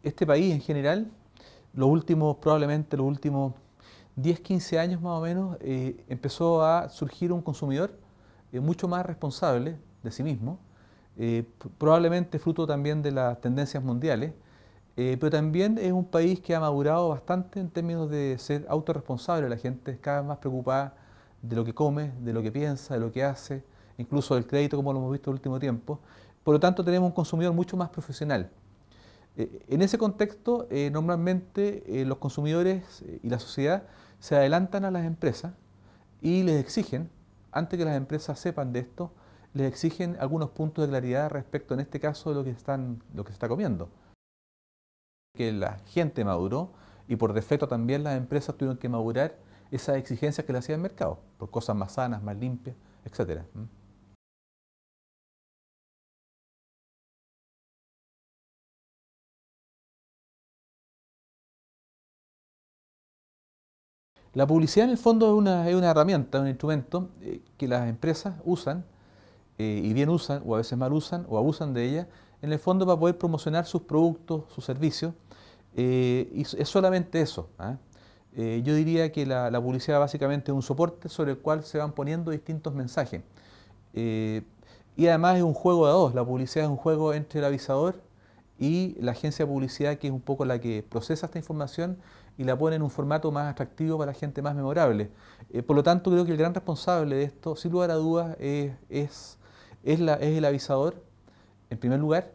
este país en general, probablemente los últimos 10, 15 años más o menos, empezó a surgir un consumidor mucho más responsable de sí mismo, probablemente fruto también de las tendencias mundiales, pero también es un país que ha madurado bastante en términos de ser autorresponsable. La gente es cada vez más preocupada de lo que come, de lo que piensa, de lo que hace, incluso del crédito, como lo hemos visto en el último tiempo. Por lo tanto, tenemos un consumidor mucho más profesional. En ese contexto, normalmente los consumidores y la sociedad se adelantan a las empresas y les exigen, antes que las empresas sepan de esto, les exigen algunos puntos de claridad respecto, en este caso, de lo que se está comiendo. Que la gente maduró y por defecto también las empresas tuvieron que madurar esas exigencias que le hacía el mercado, por cosas más sanas, más limpias, etcétera. La publicidad en el fondo es una herramienta, un instrumento que las empresas usan y bien usan, o a veces mal usan, o abusan de ella, en el fondo para poder promocionar sus productos, sus servicios, y es solamente eso. ¿Ah? Yo diría que la publicidad básicamente es un soporte sobre el cual se van poniendo distintos mensajes. Eh, y además es un juego de dos, la publicidad es un juego entre el avisador y la agencia de publicidad, que es un poco la que procesa esta información y la pone en un formato más atractivo para la gente, más memorable. Por lo tanto, creo que el gran responsable de esto, sin lugar a dudas, es el avisador, en primer lugar.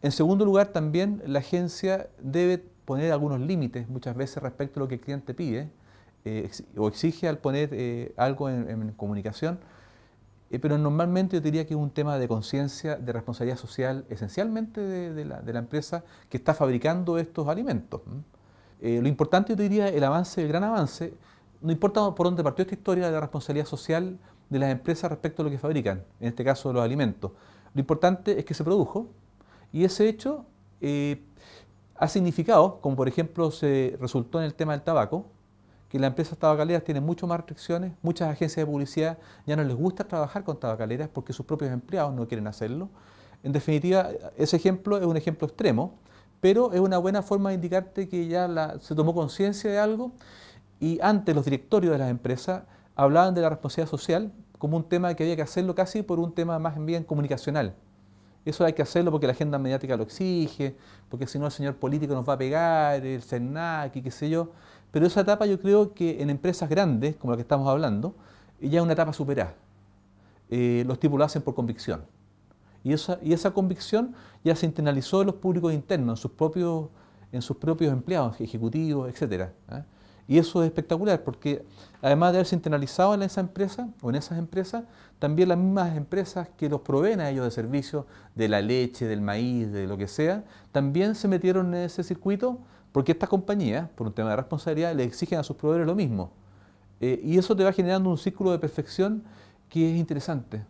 En segundo lugar, también la agencia debe poner algunos límites muchas veces respecto a lo que el cliente pide o exige al poner algo en comunicación, pero normalmente yo diría que es un tema de conciencia, de responsabilidad social, esencialmente de la empresa que está fabricando estos alimentos. Lo importante, yo diría, el avance, el gran avance, no importa por dónde partió esta historia de la responsabilidad social de las empresas respecto a lo que fabrican, en este caso los alimentos. Lo importante es que se produjo y ese hecho ha significado, como por ejemplo se resultó en el tema del tabaco, que las empresas tabacaleras tienen mucho más restricciones, muchas agencias de publicidad ya no les gusta trabajar con tabacaleras porque sus propios empleados no quieren hacerlo. En definitiva, ese ejemplo es un ejemplo extremo, pero es una buena forma de indicarte que ya se tomó conciencia de algo y antes los directorios de las empresas hablaban de la responsabilidad social como un tema que había que hacerlo casi por un tema más bien comunicacional. Eso hay que hacerlo porque la agenda mediática lo exige, porque si no el señor político nos va a pegar, el CERNAC y qué sé yo. Pero esa etapa yo creo que en empresas grandes, como la que estamos hablando, ya es una etapa superada. Los tipos lo hacen por convicción. Y esa convicción ya se internalizó en los públicos internos, en sus propios empleados, ejecutivos, etcétera. ¿Ah? Y eso es espectacular porque además de haberse internalizado en esa empresa o en esas empresas, también las mismas empresas que los proveen a ellos de servicios, de la leche, del maíz, de lo que sea, también se metieron en ese circuito porque estas compañías, por un tema de responsabilidad, le exigen a sus proveedores lo mismo. Y eso te va generando un círculo de perfección que es interesante.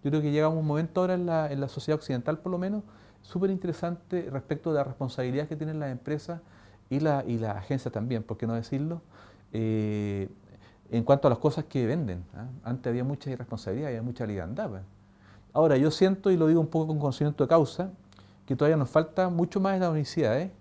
Yo creo que llega un momento ahora en la sociedad occidental, por lo menos, súper interesante respecto de la responsabilidad que tienen las empresas y las agencias también, por qué no decirlo, eh, en cuanto a las cosas que venden. ¿Ah? Antes había mucha irresponsabilidad, había mucha liviandad. Pues. Ahora, yo siento, y lo digo un poco con conocimiento de causa, que todavía nos falta mucho más en las universidades,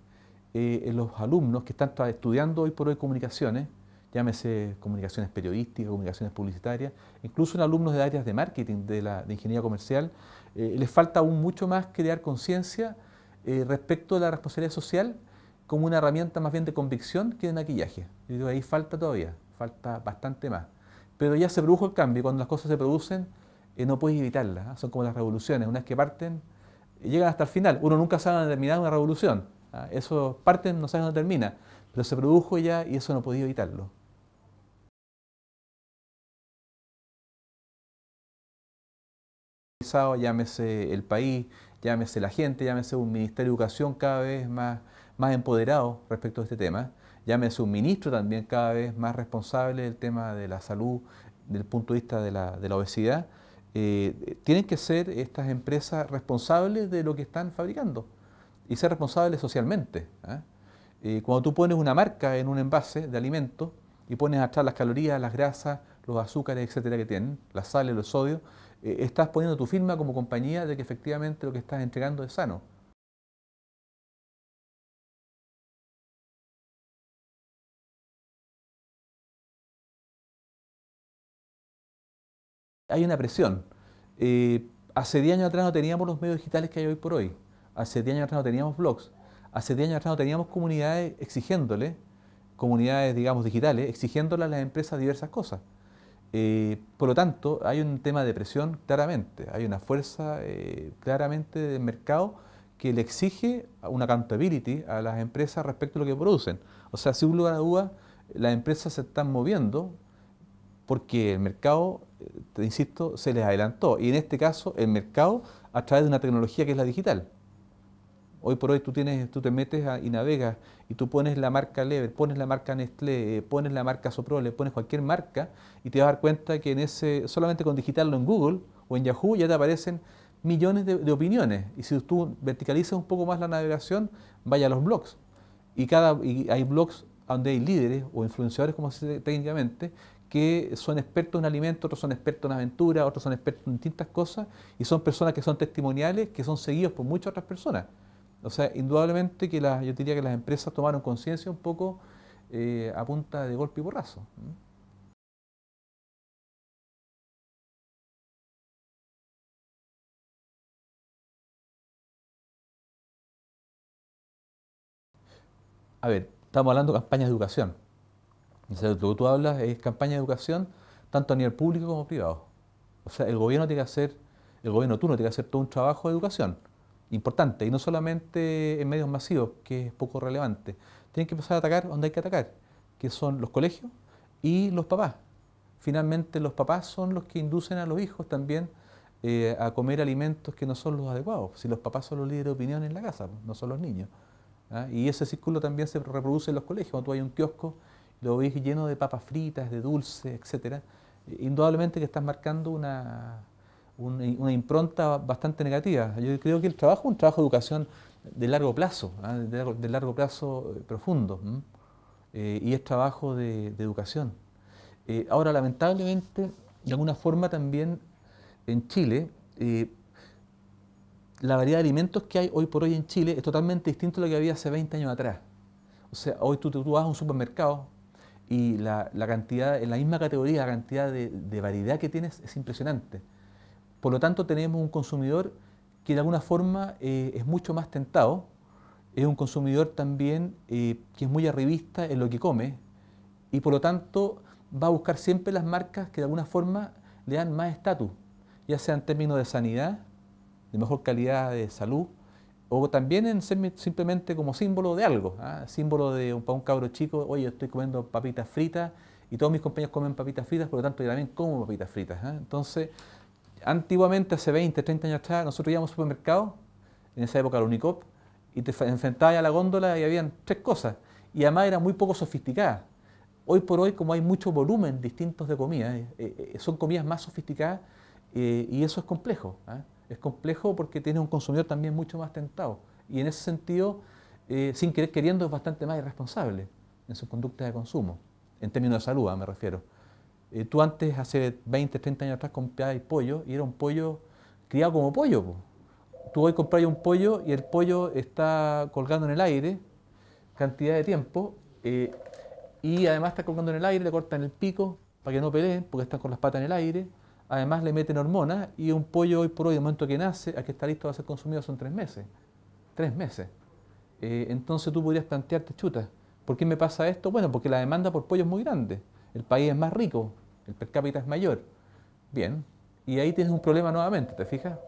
en los alumnos que están estudiando hoy por hoy comunicaciones, llámese comunicaciones periodísticas, comunicaciones publicitarias, incluso en alumnos de áreas de marketing, de ingeniería comercial, les falta aún mucho más crear conciencia respecto de la responsabilidad social como una herramienta más bien de convicción que de maquillaje. Yo digo, ahí falta todavía, falta bastante más. Pero ya se produjo el cambio, cuando las cosas se producen, no puedes evitarlas, ¿eh? Son como las revoluciones, una vez que parten, llegan hasta el final. Uno nunca sabe dónde terminar una revolución. ¿Ah? Eso parten, no sabe dónde termina, pero se produjo ya y eso no podía evitarlo. Llámese el país, llámese la gente, llámese un Ministerio de Educación cada vez más empoderado respecto a este tema, llámese un ministro también cada vez más responsable del tema de la salud, desde el punto de vista de la obesidad. Tienen que ser estas empresas responsables de lo que están fabricando y ser responsables socialmente. ¿Ah? Cuando tú pones una marca en un envase de alimento y pones atrás las calorías, las grasas, los azúcares, etcétera, que tienen, las sales, los sodios, estás poniendo tu firma como compañía de que efectivamente lo que estás entregando es sano. Hay una presión. Hace 10 años atrás no teníamos los medios digitales que hay hoy por hoy. Hace 10 años atrás no teníamos blogs. Hace 10 años atrás no teníamos comunidades exigiéndole, comunidades, digamos, digitales, exigiéndole a las empresas diversas cosas. Por lo tanto, hay un tema de presión claramente, hay una fuerza claramente del mercado que le exige una accountability a las empresas respecto a lo que producen. O sea, sin lugar a dudas, las empresas se están moviendo porque el mercado, te insisto, se les adelantó. Y en este caso, el mercado a través de una tecnología que es la digital. Hoy por hoy tú te metes y navegas y tú pones la marca Lever, pones la marca Nestlé, pones la marca Soprole, pones cualquier marca y te vas a dar cuenta que solamente con digitarlo en Google o en Yahoo ya te aparecen millones de opiniones. Y si tú verticalizas un poco más la navegación, vaya a los blogs. Y hay blogs donde hay líderes o influenciadores, como se dice técnicamente, que son expertos en alimentos, otros son expertos en aventura, otros son expertos en distintas cosas, y son personas que son testimoniales, que son seguidos por muchas otras personas. O sea, indudablemente que yo diría que las empresas tomaron conciencia un poco a punta de golpe y porrazo. A ver, estamos hablando de campañas de educación. O sea, lo que tú hablas es campaña de educación tanto a nivel público como privado. O sea, el gobierno turno tiene que hacer todo un trabajo de educación importante y no solamente en medios masivos, que es poco relevante. Tienen que empezar a atacar donde hay que atacar, que son los colegios y los papás. Finalmente, los papás son los que inducen a los hijos también a comer alimentos que no son los adecuados. Si los papás son los líderes de opinión en la casa, no son los niños. ¿Ah? Y ese círculo también se reproduce en los colegios. Cuando tú hay un kiosco, lo ves lleno de papas fritas, de dulces, etcétera. Indudablemente que estás marcando una impronta bastante negativa. Yo creo que el trabajo es un trabajo de educación de largo plazo, ¿ah? De largo plazo profundo. Y es trabajo de educación. Ahora, lamentablemente, de alguna forma también en Chile, la variedad de alimentos que hay hoy por hoy en Chile es totalmente distinto a lo que había hace 20 años atrás. O sea, hoy tú vas a un supermercado y la cantidad, en la misma categoría, la cantidad de variedad que tienes es impresionante. Por lo tanto, tenemos un consumidor que de alguna forma es mucho más tentado, es un consumidor también que es muy arribista en lo que come y por lo tanto va a buscar siempre las marcas que de alguna forma le dan más estatus, ya sea en términos de sanidad, de mejor calidad de salud, o también en ser simplemente como símbolo de algo, ¿ah? Símbolo de para un cabro chico, oye, estoy comiendo papitas fritas y todos mis compañeros comen papitas fritas, por lo tanto yo también como papitas fritas. ¿Ah? Entonces, antiguamente, hace 20, 30 años atrás, nosotros íbamos al supermercado, en esa época el Unicop, y te enfrentabas a la góndola y habían tres cosas, y además era muy poco sofisticada. Hoy por hoy, como hay mucho volumen distintos de comidas, son comidas más sofisticadas y eso es complejo. ¿Ah? Es complejo porque tiene un consumidor también mucho más tentado. Y en ese sentido, sin querer queriendo, es bastante más irresponsable en su conducta de consumo, en términos de salud, me refiero. Tú antes, hace 20, 30 años atrás, comprabas pollo y era un pollo criado como pollo. Po. Tú hoy compras un pollo y el pollo está colgando en el aire cantidad de tiempo y además está colgando en el aire, le cortan el pico para que no peleen porque están con las patas en el aire. Además le meten hormonas y un pollo hoy por hoy, de momento que nace, a que está listo para ser consumido son 3 meses. 3 meses. Entonces tú podrías plantearte, chuta, ¿por qué me pasa esto? Bueno, porque la demanda por pollo es muy grande. El país es más rico, el per cápita es mayor. Bien. Y ahí tienes un problema nuevamente, ¿te fijas?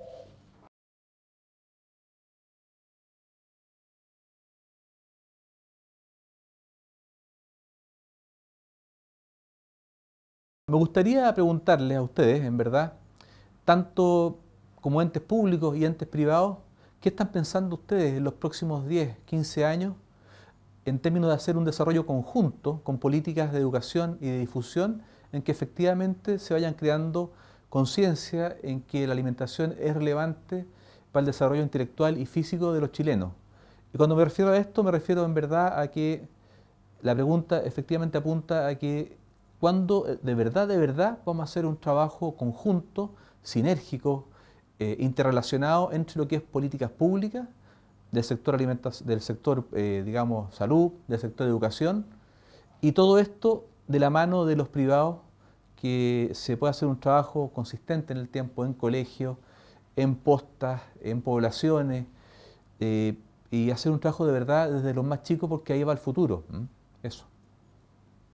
Me gustaría preguntarles a ustedes, en verdad, tanto como entes públicos y entes privados, ¿qué están pensando ustedes en los próximos 10, 15 años en términos de hacer un desarrollo conjunto con políticas de educación y de difusión en que efectivamente se vayan creando conciencia en que la alimentación es relevante para el desarrollo intelectual y físico de los chilenos? Y cuando me refiero a esto, me refiero en verdad a que la pregunta efectivamente apunta a que cuando de verdad vamos a hacer un trabajo conjunto, sinérgico, interrelacionado entre lo que es políticas públicas del sector, digamos, salud, del sector educación, y todo esto de la mano de los privados que se pueda hacer un trabajo consistente en el tiempo, en colegios, en postas, en poblaciones, y hacer un trabajo de verdad desde los más chicos porque ahí va el futuro. Eso.